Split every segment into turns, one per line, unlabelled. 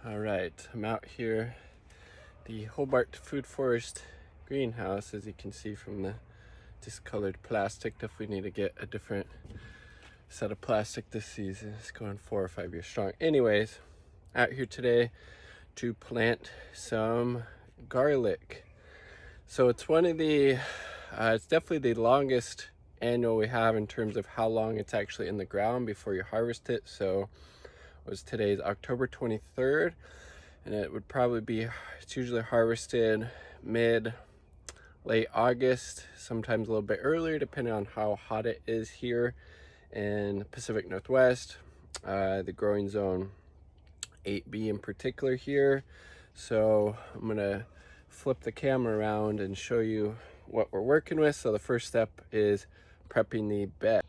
All right, I'm out here, the Hobart Food Forest greenhouse. As you can see from the discolored plastic, definitely need to get a different set of plastic this season. It's going 4 or 5 years strong. Anyways, out here today to plant some garlic. So it's one of the, it's definitely the longest annual we have in terms of how long it's actually in the ground before you harvest it. So today's October 23rd, and it would probably be, it's usually harvested late August, sometimes a little bit earlier depending on how hot it is here in the Pacific Northwest, the growing zone 8B in particular here. So I'm gonna flip the camera around and show you what we're working with. So the first step is prepping the bed.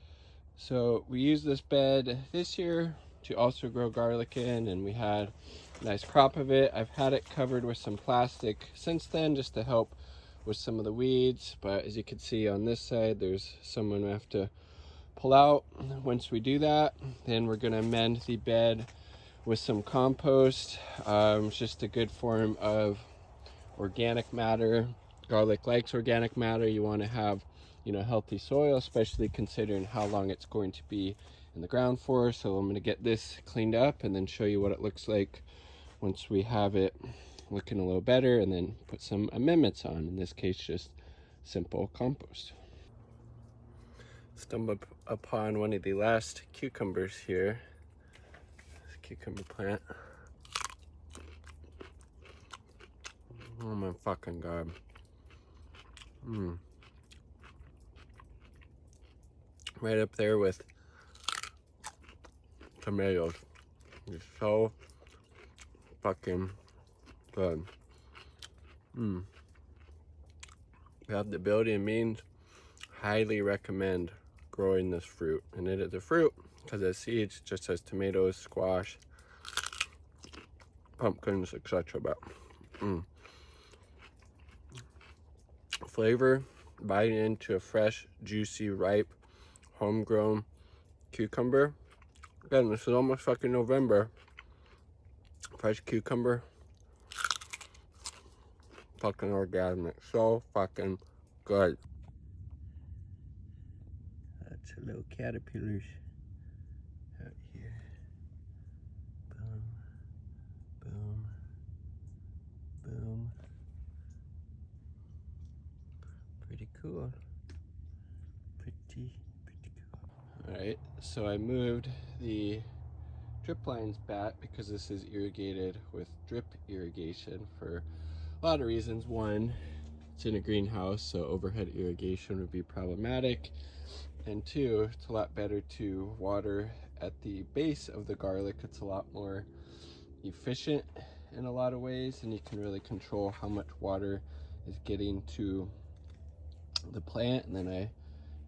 So we used this bed this year to also grow garlic in, and we had a nice crop of it. I've had it covered with some plastic since then just to help with some of the weeds, but as you can see on this side, there's some we have to pull out. Once we do that, then we're gonna amend the bed with some compost. It's just a good form of organic matter. Garlic likes organic matter. You want to have, healthy soil, especially considering how long it's going to be in the ground for. So I'm going to get this cleaned up and then show you what it looks like once we have it looking a little better, and then put some amendments on, in this case just simple compost. Stumbled upon one of the last cucumbers here. This cucumber plant. Oh my fucking god. Right up there with tomatoes. It's so fucking good. You have the ability and means, highly recommend growing this fruit. And it is a fruit because it has seeds, just as tomatoes, squash, pumpkins, etc. But flavor, biting into a fresh, juicy, ripe, homegrown cucumber. Again, this is almost fucking November. Fresh cucumber. Fucking organic. So fucking good. That's a little caterpillars out here. Boom. Boom. Boom. Pretty cool. Pretty cool. Alright, so I moved the drip lines back because this is irrigated with drip irrigation for a lot of reasons. One, it's in a greenhouse, so overhead irrigation would be problematic. And two, it's a lot better to water at the base of the garlic. It's a lot more efficient in a lot of ways, and you can really control how much water is getting to the plant. And then I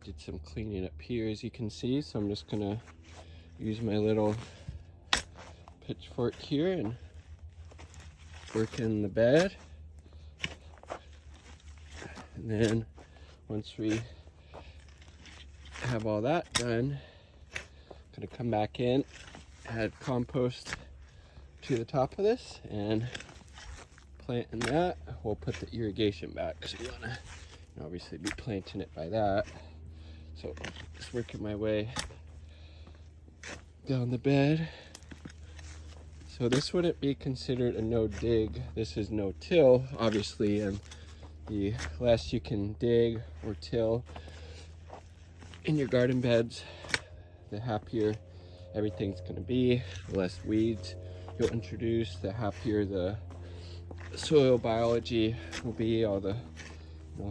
did some cleaning up here, as you can see, so I'm just gonna use my little pitchfork here and work in the bed. And then once we have all that done, I'm gonna come back in, add compost to the top of this and plant in that. We'll put the irrigation back because we wanna obviously be planting it by that. So just working my way down the bed. So this wouldn't be considered a no dig. This is no till, obviously, and the less you can dig or till in your garden beds, the happier everything's gonna be. The less weeds you'll introduce, the happier the soil biology will be, all the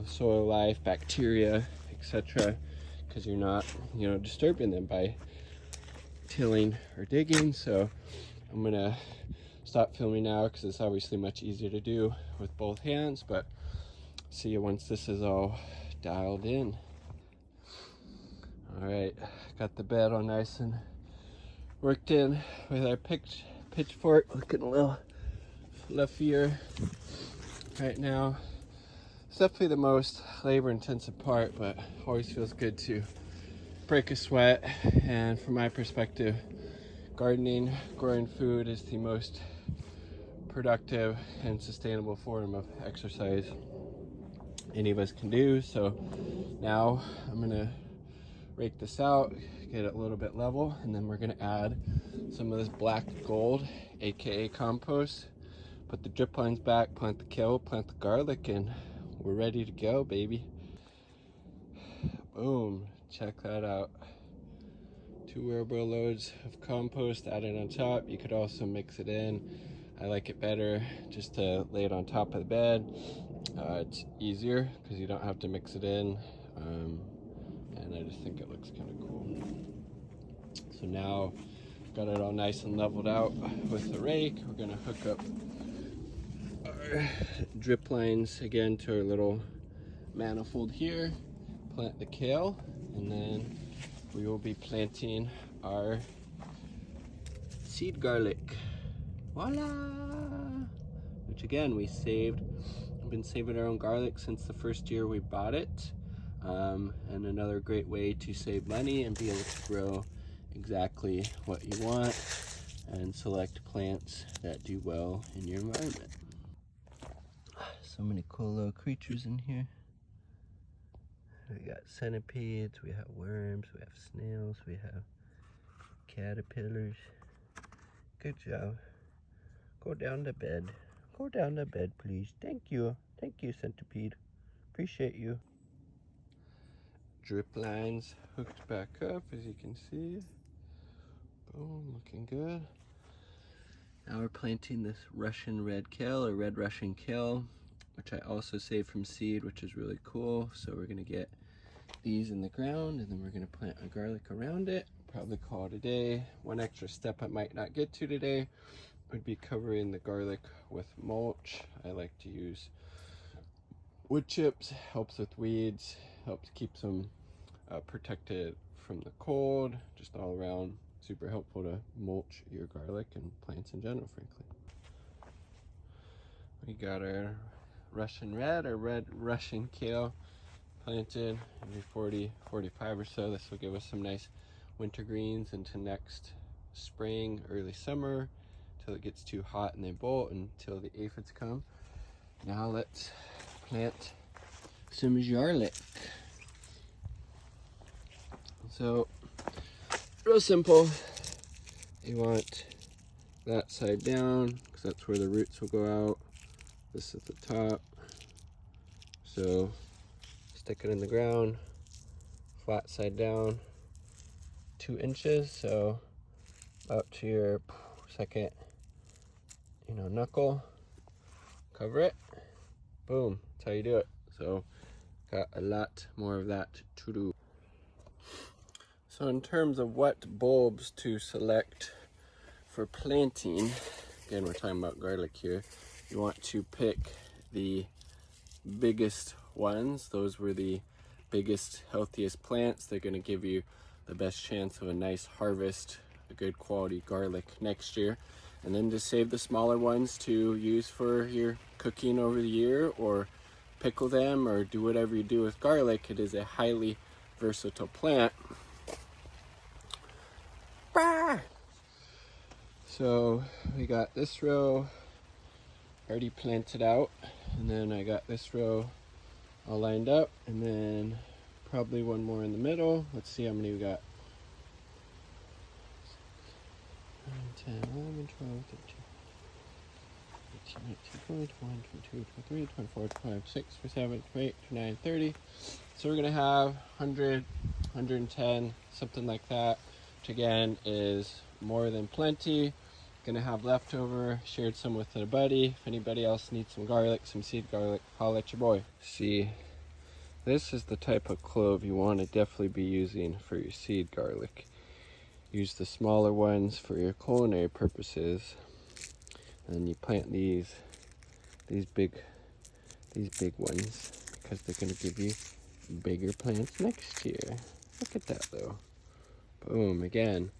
soil life, bacteria, etc., because you're not disturbing them by tilling or digging. So I'm gonna stop filming now because it's obviously much easier to do with both hands, but see you once this is all dialed in. All right, got the bed all nice and worked in with our pitchfork, looking a little fluffier right now. It's definitely the most labor intensive part, but always feels good to break a sweat. And from my perspective, gardening, growing food is the most productive and sustainable form of exercise any of us can do. So now I'm gonna rake this out, get it a little bit level, and then we're gonna add some of this black gold, aka compost, put the drip lines back, plant the kale, plant the garlic, and we're ready to go, baby. Boom, check that out. 2 wheelbarrow loads of compost added on top. You could also mix it in. I like it better just to lay it on top of the bed. It's easier because you don't have to mix it in, and I just think it looks kind of cool. So now got it all nice and leveled out with the rake. We're gonna hook up our drip lines again to our little manifold here, plant the kale, and then we will be planting our seed garlic. Voila! Which again, we saved. We've been saving our own garlic since the first year we bought it. And another great way to save money and be able to grow exactly what you want and select plants that do well in your environment. So many cool little creatures in here. We got centipedes, we have worms, we have snails, we have caterpillars. Good job. Go down to bed. Go down to bed, please. Thank you. Thank you, centipede. Appreciate you. Drip lines hooked back up, as you can see. Boom, looking good. Now we're planting this Russian red kale, or red Russian kale, which I also saved from seed, which is really cool. So we're gonna get these in the ground, and then we're gonna plant a garlic around it. Probably call it a day. One extra step I might not get to today would be covering the garlic with mulch. I like to use wood chips, helps with weeds, helps keep them protected from the cold, just all around super helpful to mulch your garlic and plants in general, frankly. We got our Russian red, or red Russian kale, planted every 40, 45 or so. This will give us some nice winter greens into next spring, early summer, till it gets too hot and they bolt, until the aphids come. Now let's plant some garlic. So, real simple. You want that side down, because that's where the roots will go out. This is the top. So, stick it in the ground, flat side down, 2 inches, so up to your second, knuckle. Cover it. Boom. That's how you do it. So, got a lot more of that to do. So in terms of what bulbs to select for planting, again, we're talking about garlic here. You want to pick the biggest ones. Those were the biggest, healthiest plants. They're going to give you the best chance of a nice harvest, a good quality garlic next year. And then just save the smaller ones to use for your cooking over the year, or pickle them, or do whatever you do with garlic. It is a highly versatile plant. So we got this row already planted out, and then I got this row all lined up, and then probably one more in the middle. Let's see how many we got. 9, 10, 11, 12, 13, 18, 19, 20, 21, 22, 23, 24, 25, 26, 27, 28, 29, 30. So we're gonna have 100, 110, something like that, which again is more than plenty. Gonna have leftover, shared some with a buddy. If anybody else needs some garlic, some seed garlic, holla at your boy. See, this is the type of clove you want to definitely be using for your seed garlic. Use the smaller ones for your culinary purposes, and you plant these big ones, because they're going to give you bigger plants next year. Look at that though. Boom, again,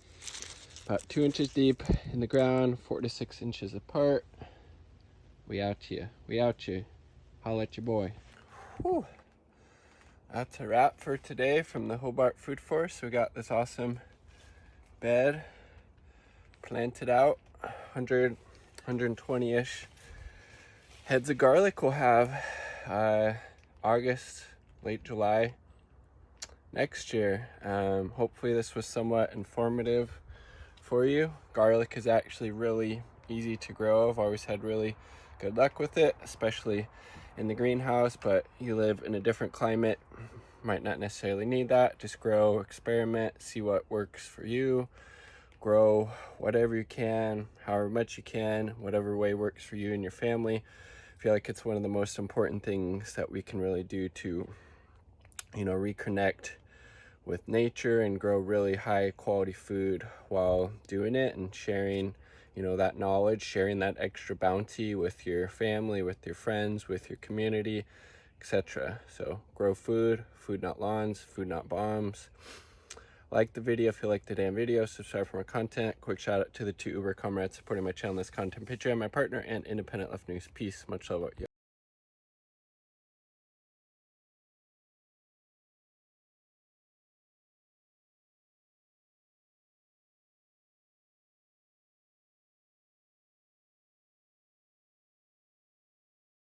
about 2 inches deep in the ground, 4 to 6 inches apart. We out here. Holla at your boy. Whew. That's a wrap for today from the Hobart Food Forest. We got this awesome bed planted out, 100, 120-ish heads of garlic we'll have August, late July next year. Hopefully this was somewhat informative for you. Garlic is actually really easy to grow. I've always had really good luck with it, especially in the greenhouse, but you live in a different climate, might not necessarily need that. Just grow, experiment, see what works for you. Grow whatever you can, however much you can, whatever way works for you and your family. I feel like it's one of the most important things that we can really do to, reconnect with nature and grow really high quality food while doing it, and sharing, that knowledge, sharing that extra bounty with your family, with your friends, with your community, etc. So grow food, food not lawns, food not bombs. Like the video if you like the damn video, subscribe for more content. Quick shout out to the 2 Uber comrades supporting my channel, this content, picture, and my partner and Independent Left News. Peace, much love out you.